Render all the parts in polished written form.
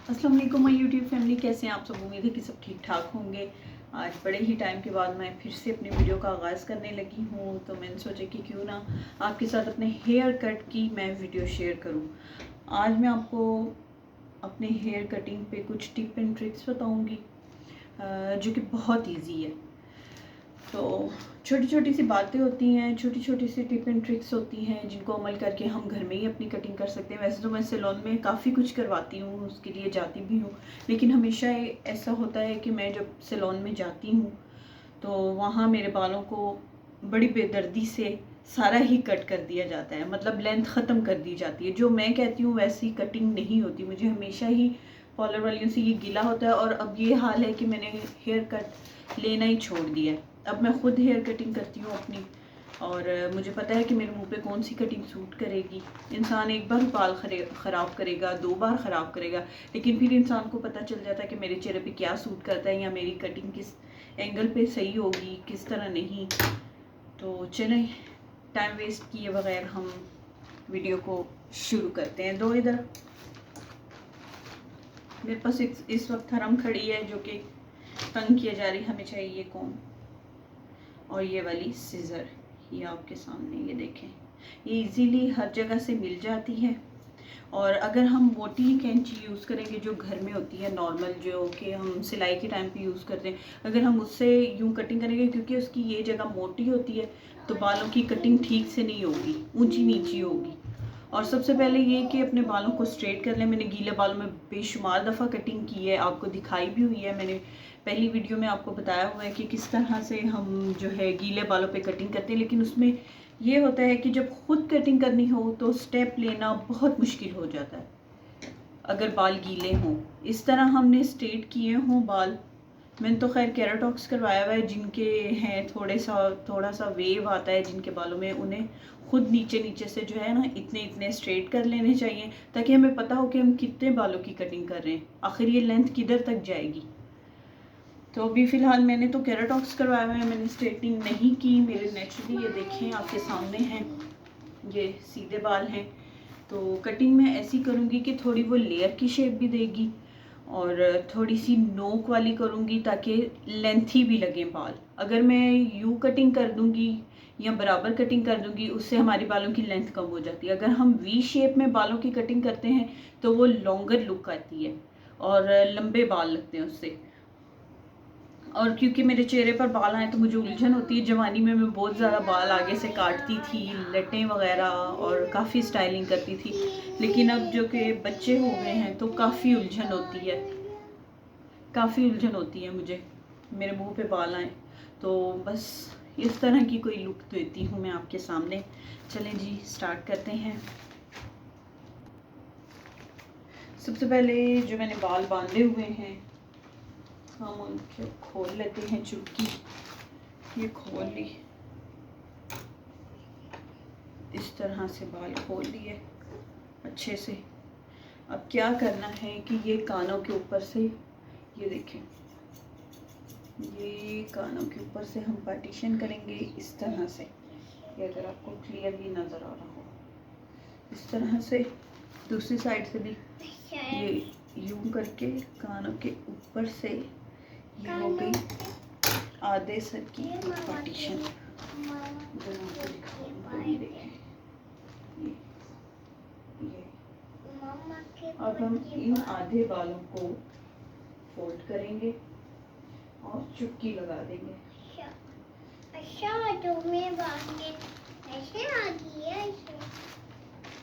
अस्सलाम वालेकुम my YouTube family, कैसे हैं आप सब। उम्मीद है कि सब ठीक ठाक होंगे। आज बड़े ही टाइम के बाद मैं फिर से अपनी वीडियो का आगाज़ करने लगी हूँ, तो मैंने सोचा कि क्यों ना आपके साथ अपने हेयर कट की मैं वीडियो शेयर करूँ। आज मैं आपको अपने हेयर कटिंग पे कुछ टिप एंड ट्रिक्स बताऊँगी जो कि बहुत ईजी है। तो छोटी छोटी सी बातें होती हैं, छोटी छोटी सी टिप एंड ट्रिक्स होती हैं जिनको अमल करके हम घर में ही अपनी कटिंग कर सकते हैं। वैसे तो मैं सैलून में काफ़ी कुछ करवाती हूँ, उसके लिए जाती भी हूँ, लेकिन हमेशा ऐसा होता है कि मैं जब सैलून में जाती हूँ तो वहाँ मेरे बालों को बड़ी बेदर्दी से सारा ही कट कर दिया जाता है, मतलब लेंथ ख़त्म कर दी जाती है। जो मैं कहती हूँ वैसी कटिंग नहीं होती। मुझे हमेशा ही पार्लर वालियों से ये गिला होता है, और अब ये हाल है कि मैंने हेयर कट लेना ही छोड़ दिया है। अब मैं खुद हेयर कटिंग करती हूँ अपनी, और मुझे पता है कि मेरे मुंह पे कौन सी कटिंग सूट करेगी। इंसान एक बार बाल ख़राब करेगा, 2 बार ख़राब करेगा, लेकिन फिर इंसान को पता चल जाता है कि मेरे चेहरे पे क्या सूट करता है या मेरी कटिंग किस एंगल पे सही होगी, किस तरह नहीं। तो चलें, टाइम वेस्ट किए बगैर हम वीडियो को शुरू करते हैं। दो इधर मेरे पास इस वक्त हरम खड़ी है जो कि तंग किया जा रही है। हमें चाहिए ये कॉम और ये वाली सीज़र, ये आपके सामने, ये देखें, ये इजीली हर जगह से मिल जाती है। और अगर हम मोटी कैंची यूज़ करेंगे जो घर में होती है नॉर्मल, जो कि हम सिलाई के टाइम पे यूज़ करते हैं, अगर हम उससे यूँ कटिंग करेंगे, क्योंकि उसकी ये जगह मोटी होती है, तो बालों की कटिंग ठीक से नहीं होगी, ऊंची नीची होगी। और सबसे पहले ये कि अपने बालों को स्ट्रेट कर लें। मैंने गीले बालों में बेशुमार दफ़ा कटिंग की है, आपको दिखाई भी हुई है। मैंने पहली वीडियो में आपको बताया हुआ है कि किस तरह से हम जो है गीले बालों पे कटिंग करते हैं। लेकिन उसमें ये होता है कि जब खुद कटिंग करनी हो तो स्टेप लेना बहुत मुश्किल हो जाता है अगर बाल गीले हों। इस तरह हमने स्ट्रेट किए हों बाल, मैंने तो खैर केराटॉक्स करवाया हुआ है। जिनके हैं थोड़ा सा वेव आता है जिनके बालों में, उन्हें खुद नीचे नीचे से जो है ना इतने इतने स्ट्रेट कर लेने चाहिए, ताकि हमें पता हो कि हम कितने बालों की कटिंग कर रहे हैं, आखिर ये लेंथ किधर तक जाएगी। तो अभी फ़िलहाल मैंने तो केराटॉक्स करवाया हुआ है, मैंने स्ट्रेटनिंग नहीं की। मेरे नेचुरली ये देखें आपके सामने हैं, ये सीधे बाल हैं। तो कटिंग मैं ऐसी करूँगी कि थोड़ी वो लेयर की शेप भी देगी, और थोड़ी सी नोक वाली करूँगी ताकि लेंथी भी लगे बाल। अगर मैं यू कटिंग कर दूँगी या बराबर कटिंग कर दूँगी, उससे हमारी बालों की लेंथ कम हो जाती है। अगर हम वी शेप में बालों की कटिंग करते हैं तो वो लॉन्गर लुक आती है और लंबे बाल लगते हैं उससे। और क्योंकि मेरे चेहरे पर बाल आए तो मुझे उलझन होती है। जवानी में मैं बहुत ज़्यादा बाल आगे से काटती थी, लटें वगैरह, और काफ़ी स्टाइलिंग करती थी। लेकिन अब जो कि बच्चे हो गए हैं तो काफ़ी उलझन होती है, काफ़ी उलझन होती है मुझे, मेरे मुंह पे बाल आए। तो बस इस तरह की कोई लुक देती हूँ मैं आपके सामने। चलें जी, स्टार्ट करते हैं। सबसे पहले जो मैंने बाल बांधे हुए हैं, हम उनको खोल लेते हैं। चुटकी ये खोल ली, इस तरह से बाल खोल लिए अच्छे से। अब क्या करना है कि ये कानों के ऊपर से, ये देखें, ये कानों के ऊपर से हम पार्टीशन करेंगे इस तरह से। ये अगर आपको क्लियरली नज़र आ रहा हो, इस तरह से। दूसरी साइड से भी ये यूं करके कानों के ऊपर से ये हो गई आधे सर की पार्टीशन। अब हम इन आधे बालों को फोल्ड करेंगे और चुटकी लगा देंगे। अच्छा तो मैं ऐसे आती है,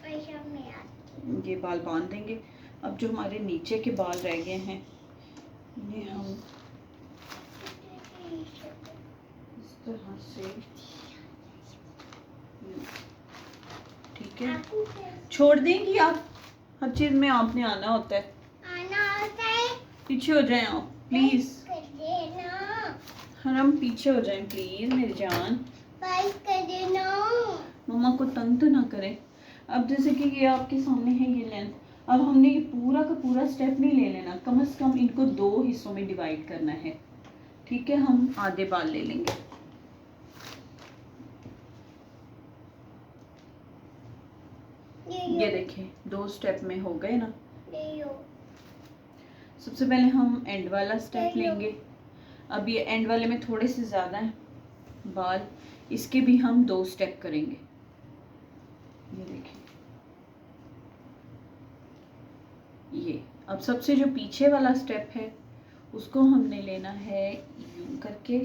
ऐसा मैं आती। ये बाल बांध देंगे। अब जो हमारे नीचे के बाल रह गए हैं, ये हम इस तरह से, ठीक है, छोड़ देंगी आप। हर चीज़ में आपने आना होता है। आना होता है। पीछे हो जाएं आप प्लीज़। कर देना। हम पीछे हो जाएं प्लीज़ मेरी जान। बाइक कर देना। मम्मा को तंग तो ना करें। अब जैसे कि ये आपके सामने है ये लेंथ, अब हमने ये पूरा का पूरा स्टेप नहीं ले लेना, कम से कम इनको 2 हिस्सों में डिवाइड करना है। ठीक है, हम आधे बाल ले लेंगे। ये देखें 2 स्टेप में हो गए ना। सबसे पहले हम एंड वाला स्टेप लेंगे। अब ये एंड वाले में थोड़े से ज़्यादा हैं बाल, इसके भी हम 2 स्टेप करेंगे। ये देखिए, ये अब सबसे जो पीछे वाला स्टेप है उसको हमने लेना है यूं करके।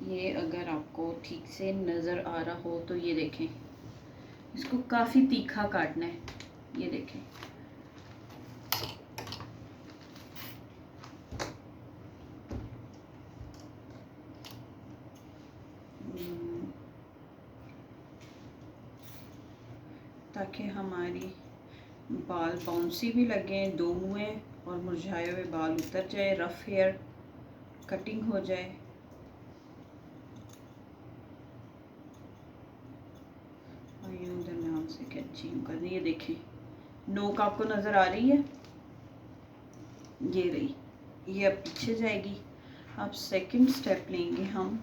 ये अगर आपको ठीक से नज़र आ रहा हो तो ये देखें, इसको काफ़ी तीखा काटना है। ये देखें, ताकि हमारी बाल बाउंसी भी लगे, दो हुए और मुरझाए हुए बाल उतर जाए, रफ हेयर कटिंग हो जाए। और यूं दरम्यान से कैंची यूं कर दी। ये देखें, नोक आपको नज़र आ रही है, ये रही, ये अब पीछे जाएगी। अब सेकंड स्टेप लेंगे हम।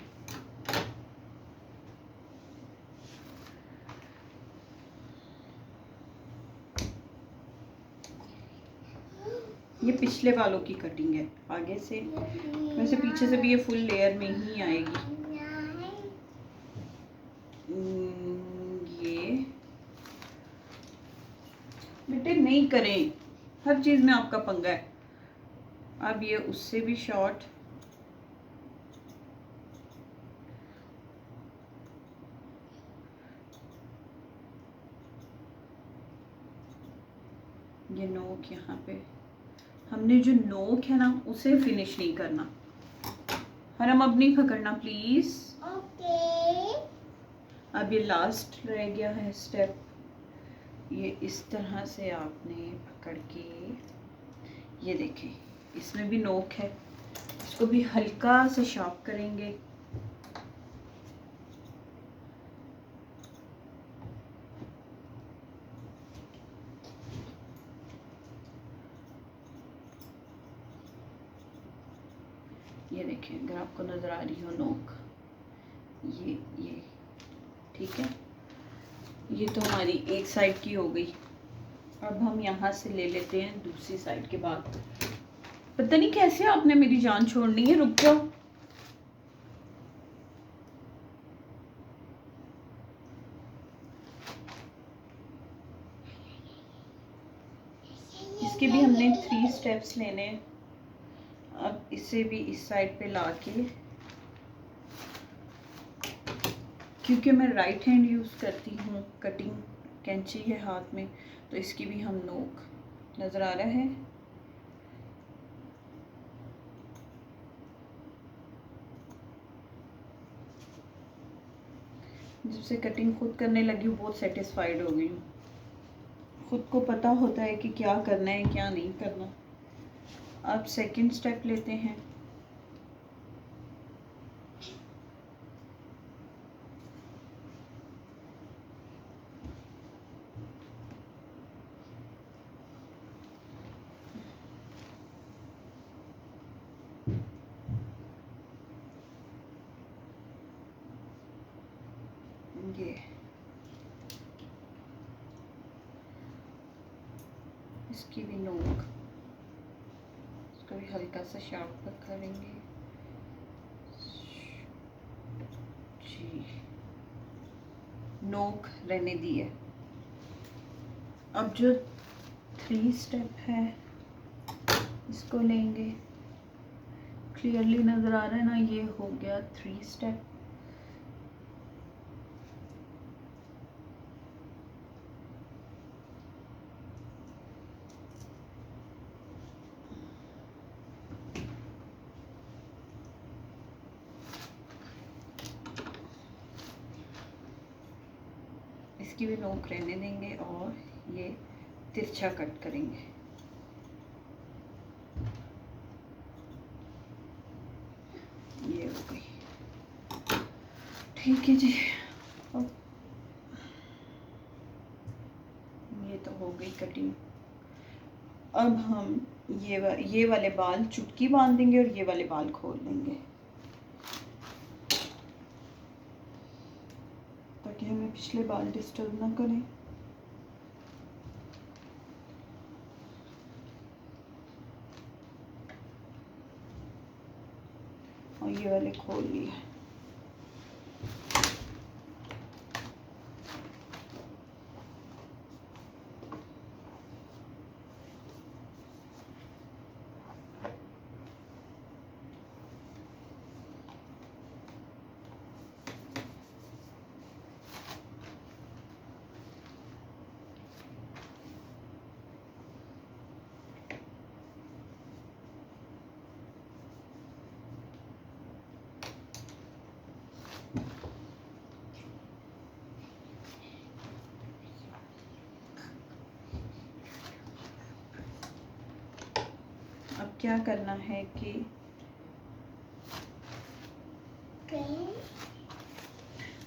ये पिछले बालों की कटिंग है, आगे से वैसे पीछे से भी ये फुल लेयर में ही आएगी। ये बेटे नहीं करें, हर चीज में आपका पंगा है। अब ये उससे भी शॉर्ट, ये नोक यहाँ पे हमने जो नोक है ना उसे फिनिश नहीं करना। हरम अब नहीं पकड़ना प्लीज। ओके। अब ये लास्ट रह गया है स्टेप। ये इस तरह से आपने पकड़ के, ये देखें, इसमें भी नोक है, इसको भी हल्का से शार्प करेंगे। ये देखें, अगर आपको नज़र आ रही हो नोक, ये ठीक है। ये तो हमारी एक साइड की हो गई। अब हम यहाँ से ले लेते हैं दूसरी साइड के बाद। पता नहीं कैसे आपने मेरी जान छोड़नी है, रुक जाओ। इसके भी हमने 3 स्टेप्स लेने हैं। अब इसे भी इस साइड पे लाके, क्योंकि मैं राइट हैंड यूज़ करती हूँ, कटिंग कैंची है हाथ में, तो इसकी भी हम नोक नज़र आ रहा है। जब से कटिंग खुद करने लगी हूँ बहुत सेटिस्फाइड हो गई हूँ। खुद को पता होता है कि क्या करना है क्या नहीं करना। अब सेकंड स्टेप लेते हैं। ये इसकी भी नोक, इसको भी हल्का सा शार्प करेंगे जी। नोक रहने दी है। अब जो 3 स्टेप है इसको लेंगे। क्लियरली नज़र आ रहा है ना, ये हो गया 3 स्टेप। इसकी भी नोक रहने देंगे और ये तिरछा कट करेंगे। ये हो गई, ठीक है जी। अब ये तो हो गई कटिंग। अब हम ये वाले बाल चुटकी बांध देंगे और ये वाले बाल खोल देंगे, ताकि हमें पिछले बाल डिस्टर्ब ना करें। और ये वाले खोल लिए। अब क्या करना है कि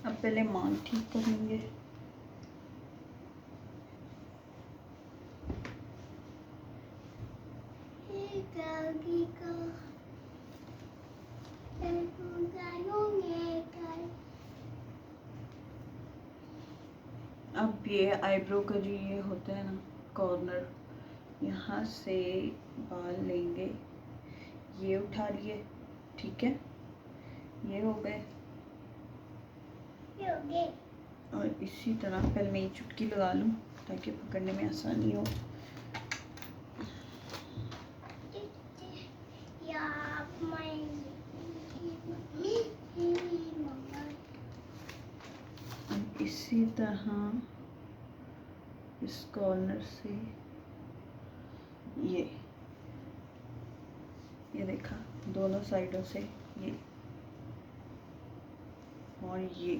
अब पहले मान ठीक करेंगे। अब ये आईब्रो का जो ये होता है ना कॉर्नर, यहाँ से बाल लेंगे, ये उठा लिए, ठीक है, ये हो गए। और इसी तरह पहले मैं ये चुटकी लगा लूँ ताकि पकड़ने में आसानी हो। अब इसी तरह इस कॉर्नर से ये देखा, दोनों साइडों से ये और ये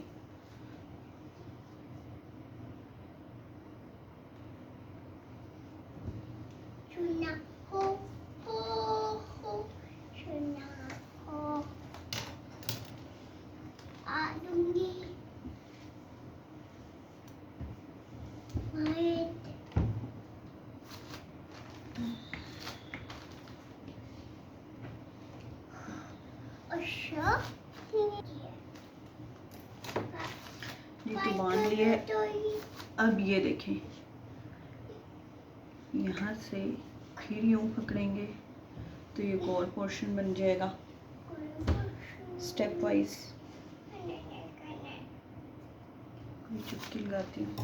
तो बांध लिए। अब ये देखें, यहाँ से फिर यूँ पकड़ेंगे तो ये गोल पोर्शन बन जाएगा। स्टेप वाइज चुटकी लगाती हूँ।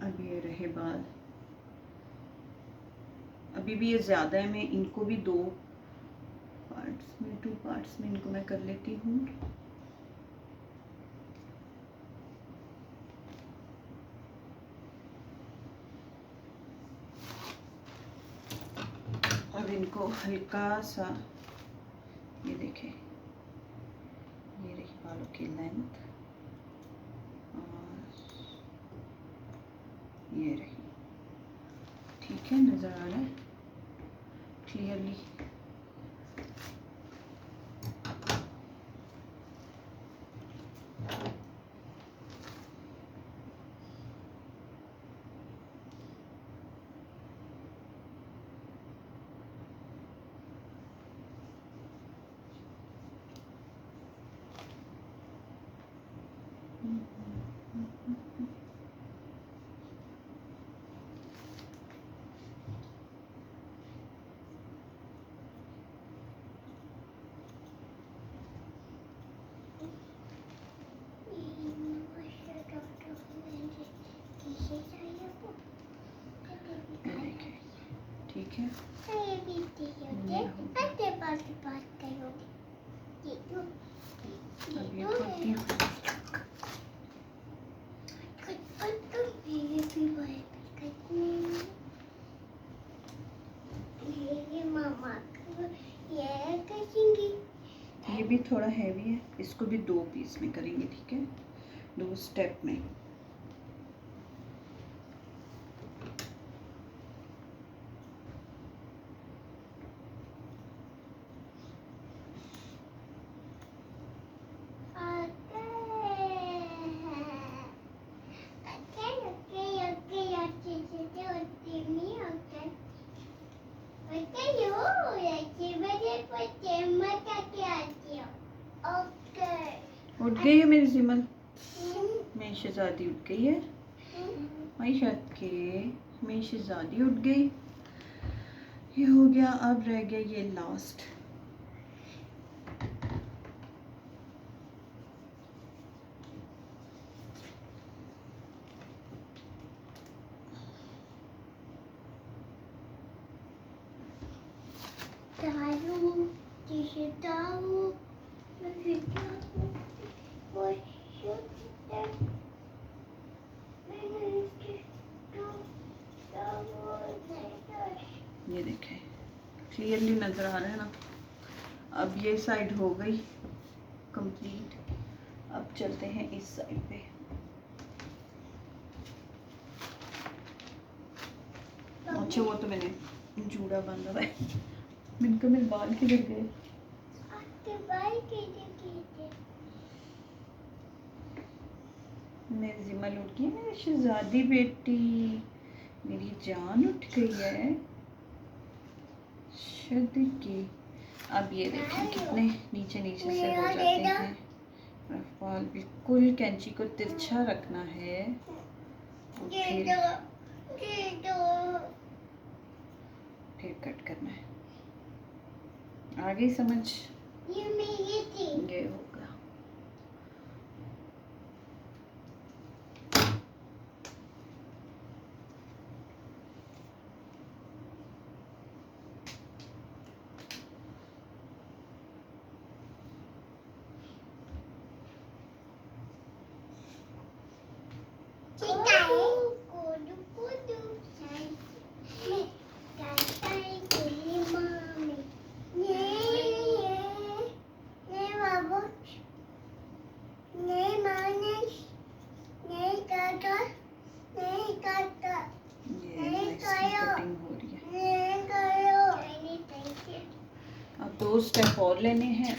अब ये रहे बाल। अभी भी ये ज़्यादा है, मैं इनको भी टू पार्ट्स में इनको मैं कर लेती हूँ। अब इनको हल्का सा, ये देखें, ये रही बालों की लेंथ और ये रही, ठीक है, नज़र आ रहा है क्लियरली। ठीक है, अब ये करती हूँ। ये भी थोड़ा हैवी है, इसको भी 2 पीस में करेंगे, ठीक है, 2 स्टेप में। उठ गई है मेरी सिमल, मेरी शहजादी उठ गई है। माई शहद के मेरी शहजादी उठ गई। ये हो गया, अब रह गया ये लास्ट। दारू जिसे दारू मुझे दारू वो शुद्ध मैंने इसके ये देखें, क्लियरली नज़र आ रहा है ना। अब ये साइड हो गई कंप्लीट। अब चलते हैं इस साइड पे। अच्छा वो तो मैंने जूड़ा बांधा हुआ है। इनका मेरे बाल किधर गए? आपके बाल कीजिए मेरी जिमल उठ गई, मेरी शहजादी बेटी, मेरी जान उठ गई है शादी की। अब ये देखें कितने नीचे नीचे से हो जाते हैं। बाल बिल्कुल कैंची को तिरछा रखना है और फिर कट करना है। आगे समझ ये मेरी थी। ये होगा। दो स्टेप और लेने हैं।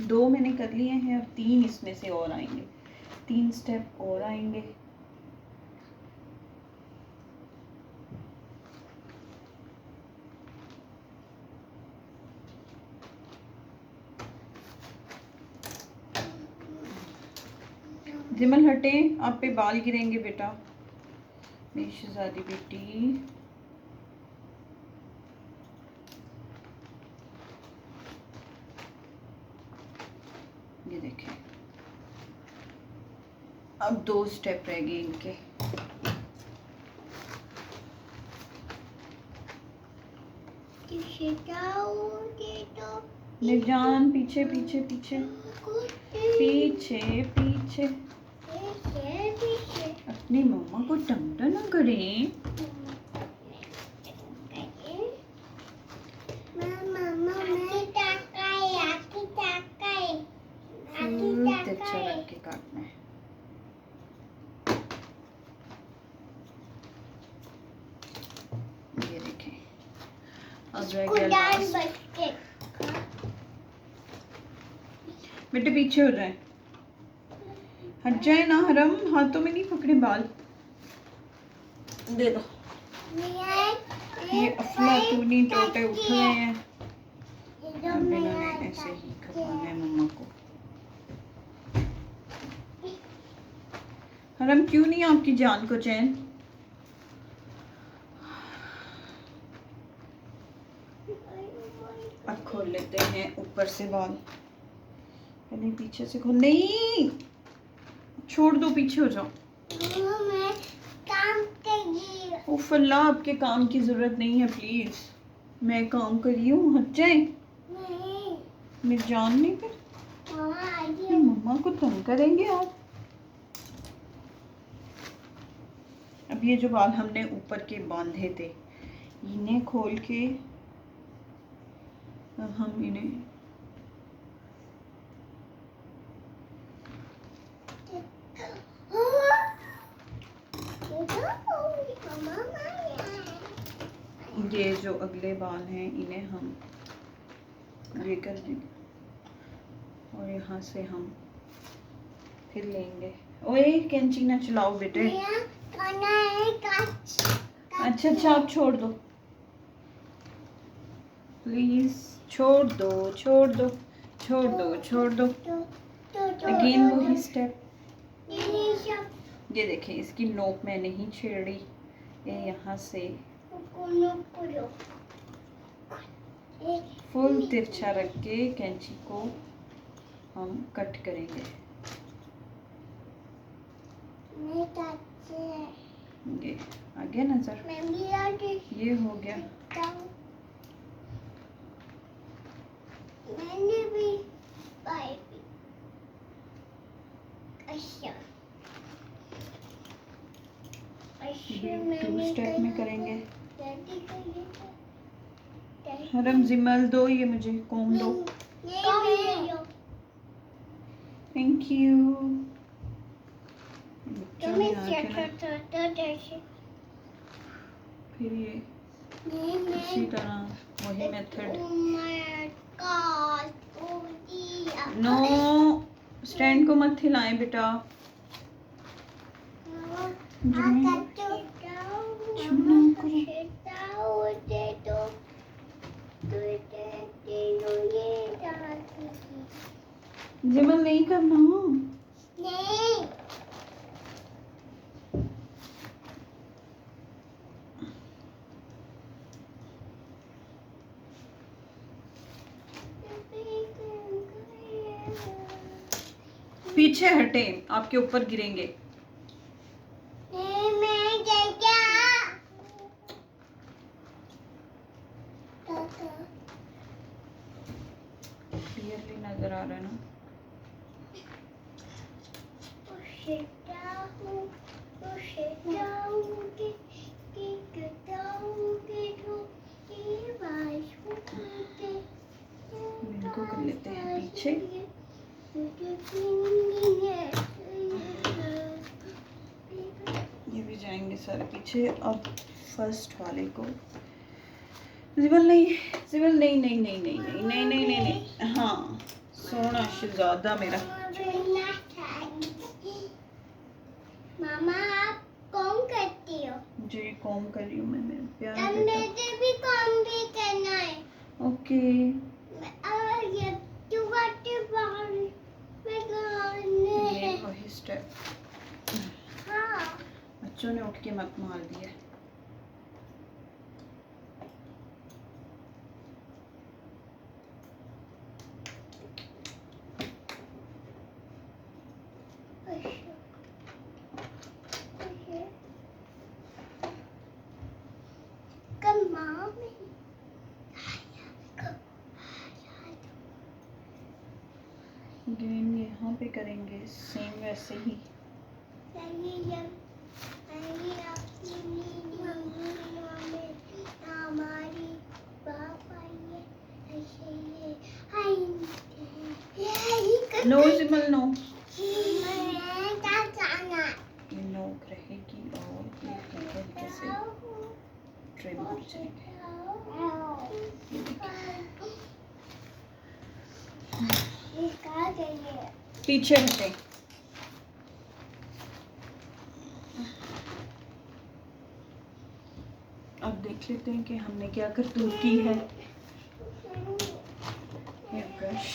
2 मैंने कर लिए हैं, अब 3 इसमें से और आएंगे। 3 स्टेप और आएंगे। जिमल हटे, आप पे बाल गिरेंगे बेटा, मेरी शहजादी बेटी। ये देखें, अब 2 स्टेप रह गए इनके। निर्जान पीछे पीछे पीछे पीछे पीछे। अपनी मम्मा को तंग ना करें। अच्छा रख के काटना है। ये देखें, अब रह गया लास्ट। बेटे पीछे हो जाए, हट जाए ना हरम, हाथों में नहीं पकड़े बाल। दे दो। ये अफलातूनी टोटे उठ रहे हैं। अब इन्होंने ऐसे ही खपाना है मम्मा को। हरम क्यों नहीं आपकी जान को चैन? अब खोल लेते हैं ऊपर से बाल। पहले पीछे से खोल। नहीं, छोड़ दो, पीछे हो जाओ। उफ अल्लाह, आपके काम की जरूरत नहीं है प्लीज। मैं काम कर रही हूँ, हट जाए। मेरी जान नहीं कर, मम्मा को तंग करेंगे आप। अब ये जो बाल हमने ऊपर के बांधे थे, इन्हें खोल के अब हम इन्हें ये जो अगले बाल हैं इन्हें हम ये कर देंगे और यहाँ से हम फिर लेंगे। ओए कैंची ना चलाओ बेटे। अच्छा अच्छा, आप छोड़ दो प्लीज, छोड़ दो छोड़ दो छोड़ दो छोड़ दो। अगेन वही स्टेप। ये देखें, इसकी नोक मैं नहीं छेड़ी, ये यहाँ से कुनो फुल तिरछा रख के कैंची को हम कट करेंगे। मैं काटते हैं। ये आ गया नजर, मैं भी आगे ये हो गया। जाऊँ। मैंने भी पाई भी। अच्छा ये 2 स्टेप में करेंगे। डैडी को ये हरम जिमल दो, ये मुझे कॉम दो। Thank you. बच्चों ने आके ना फिर ये इसी तरह वही मेथड। नो, स्टैंड को मत हिलाएं बेटा। जिमल नहीं करना। नहीं पीछे हटे, आपके ऊपर गिरेंगे। मैं क्या क्लियरली नजर आ रहा है ना? इनको कर लेते हैं पीछे। ये भी जाएंगे सारे पीछे। अब फर्स्ट वाले को जिबल नहीं, जिबल नहीं नहीं नहीं नहीं नहीं नहीं नहीं नहीं नहीं। हाँ, सोना शहजादा मेरा। मामा आप कौन करती हो? जी कॉम कर रही हूँ मैं, मेरे प्यारे तब बेटा। मुझे भी कौन भी करना है। ओके। ये तू बातें बाहर मैं ये गाने वही स्टेप। हाँ बच्चों ने उठ के मत मार दिया। अगेन यहाँ पे करेंगे सेम वैसे ही। नो जिमल नो, ये नोक रहेगी और ये हल्के हल्के से ट्रिम हो जाएंगे। ये देखिए, पीछे हटे। अब देख लेते हैं कि हमने क्या करतूत की है। ये ब्रश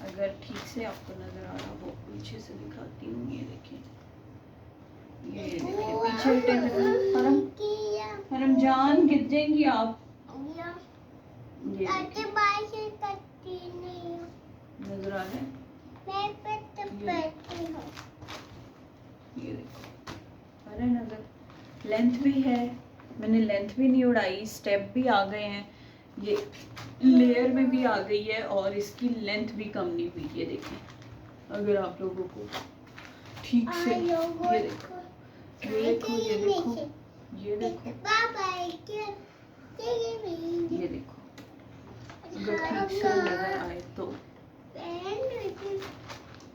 अगर ठीक से आपको नजर आ रहा हो पीछे से दिखाती हूँ। ये देखिए, ये देखिए पीछे हटे जरा। हरम, हरम जान गिर जाएंगी आप। ये देखिए, नजर आ रहा है? ये देखो, आ रहा है नजर? लेंथ भी है, मैंने लेंथ भी नहीं उड़ाई, स्टेप भी आ गए हैं, ये लेयर में भी आ गई है और इसकी लेंथ भी कम नहीं हुई। ये देखें, अगर आप लोगों को ठीक से ये देखो, ये देखो, ये देखो, ये देखो, ये देखो, अगर ठीक से नजर आए तो।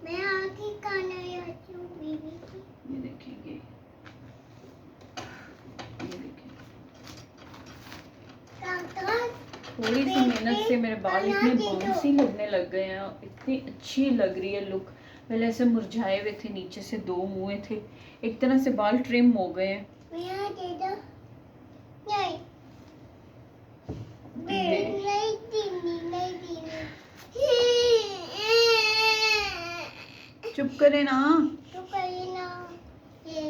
मैं आगे खाना चाहती हूँ बीबी की। ये देखेंगे, ये देखें, थोड़ी सी मेहनत से मेरे बाल इतने बाउंसी लगने लग गए हैं, इतनी अच्छी लग रही है लुक। पहले ऐसे मुरझाए हुए थे, नीचे से 2 मुँह थे, एक तरह से बाल ट्रिम हो गए हैं। चुप करे ना। तो करिए ना ये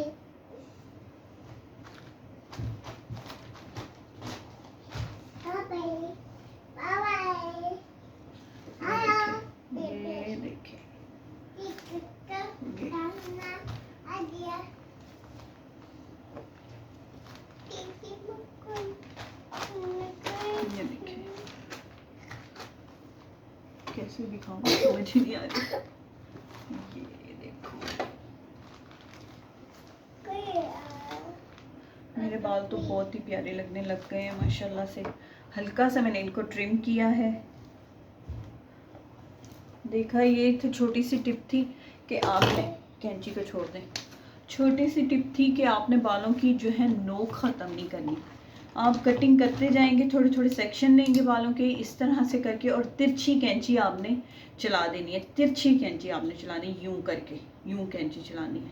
ये देखिए ये देखिए कैसे दिखाऊं समझ ही नहीं आ रही। ये देखो मेरे बाल तो बहुत ही प्यारे लगने लग गए हैं माशाल्लाह से। हल्का सा मैंने इनको ट्रिम किया है। देखा, ये तो छोटी सी टिप थी कि आपने कैंची को छोड़ दें। छोटी सी टिप थी कि आपने बालों की जो है नोक ख़त्म नहीं करनी। आप कटिंग करते जाएंगे, थोड़े थोड़े सेक्शन लेंगे बालों के इस तरह से करके, और तिरछी कैंची आपने चला देनी है। तिरछी कैंची आपने चलानी है, यूं करके, यूं कैंची चलानी है,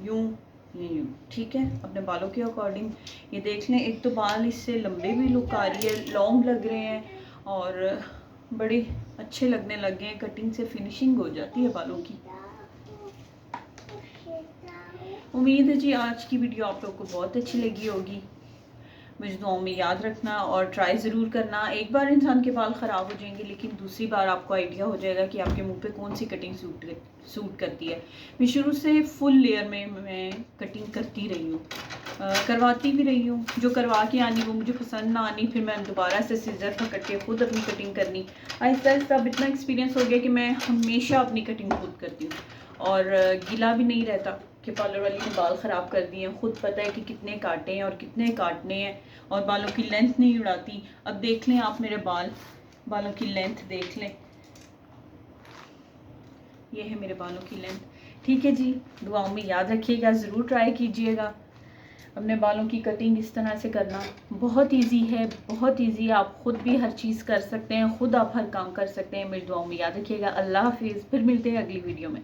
यूं यूं, ठीक है, अपने बालों के अकॉर्डिंग। ये देख लें, एक तो बाल इससे लंबे भी लुक आ रही है, लॉन्ग लग रहे हैं और बड़े अच्छे लगने लग गए हैं। कटिंग से फिनिशिंग हो जाती है बालों की। उम्मीद है जी आज की वीडियो आप लोग को बहुत अच्छी लगी होगी। मुझे दुआओं में याद रखना और ट्राई ज़रूर करना। एक बार इंसान के बाल ख़राब हो जाएंगे, लेकिन दूसरी बार आपको आइडिया हो जाएगा कि आपके मुंह पे कौन सी कटिंग सूट करती है। मैं शुरू से फुल लेयर में मैं कटिंग करती रही हूँ, करवाती भी रही हूँ। जो करवा के आनी वो मुझे पसंद ना आनी, फिर मैं दोबारा से सीजर पकड़ के खुद अपनी कटिंग करनी। आहिस्ता आहिस्ता अब इतना एक्सपीरियंस हो गया कि मैं हमेशा अपनी कटिंग खुद करती हूँ और गिला भी नहीं रहता कि पार्लर वाली ने बाल ख़राब कर दिए हैं। खुद पता है कि कितने काटे हैं और कितने काटने हैं, और बालों की लेंथ नहीं उड़ाती। अब देख लें आप मेरे बालों की लेंथ देख लें, ये है मेरे बालों की लेंथ। ठीक है जी, दुआओं में याद रखिएगा, ज़रूर ट्राई कीजिएगा अपने बालों की कटिंग इस तरह से करना। बहुत इजी है, बहुत इजी है। आप खुद भी हर चीज़ कर सकते हैं, खुद आप हर काम कर सकते हैं। मेरी दुआओं में याद रखिएगा। अल्लाह हाफिज़, फिर मिलते हैं अगली वीडियो में।